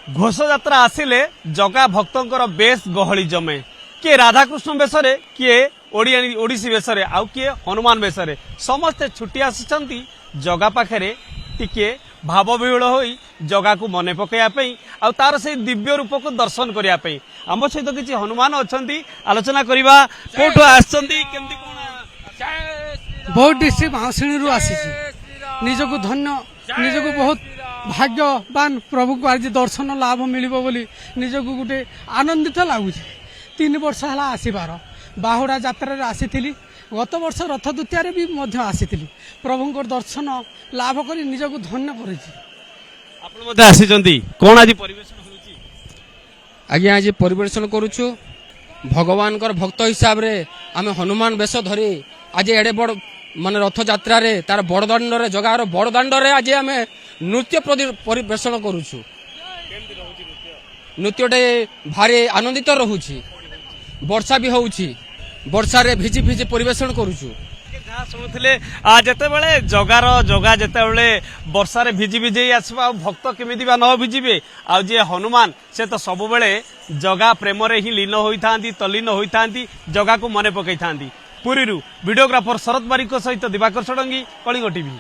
घोष यात्रा आसिले जगा भक्तंकर बेस गहली जमे किए राधाकृष्ण बेसरे किए ओडिसी बेसरे आउ किए हनुमान बेसरे समस्ते छुट्टी आसिचंती जगा पाखरे टिके भाव विहुल होई जगा को मने पकैया आउ तार से दिव्य रूप को दर्शन करिया पई आम सहित किछि हनुमान अछंती आलोचना करिबा कोठो आछंती केमती कोन बहुत डिस्ट्रिक्ट महासिणी आसी निजको धन्य निजको बहुत भाग्यवान प्रभु को आज दर्शन लाभ मिलिबो बोली निजको गुटे आनंदित लगुच 3 वर्ष है आसबार बाहुड़ा यात्रा आसी गत वर्ष रथ द्वितीय भी आसी प्रभु दर्शन लाभ कर निजको धन्य कौन आज परिवेशन आज्ञा आज परिवेशन करुचु भगवान भक्त हिसाब रे आम हनुमान बेश धरी आज एडे बड़ मान रथ यात्रा रे तार बड़दाण्ड रे जगार बड़दाण्ड रे आज आम नृत्य परिवेशन करुचु नृत्यटे भारी आनंदित रहुछि वर्षा भी होउछि वर्षा रे भिजी भिजी परिवेशन करुचु शुणुले जिते बड़े जगार जगा जिते बड़े वर्षा रे भिजी भिजी आसवा भक्त केमिति बा न भिजिबे आ जे हनुमान से तो सब बेले जगा प्रेम रे ही लीन होइथांती तल्लीन होइथांती जगा को मने पकैथांती पुरीरू वीडियोग्राफर शरद बारिक सहित दिवाकर षडंगी कलिंग टीवी।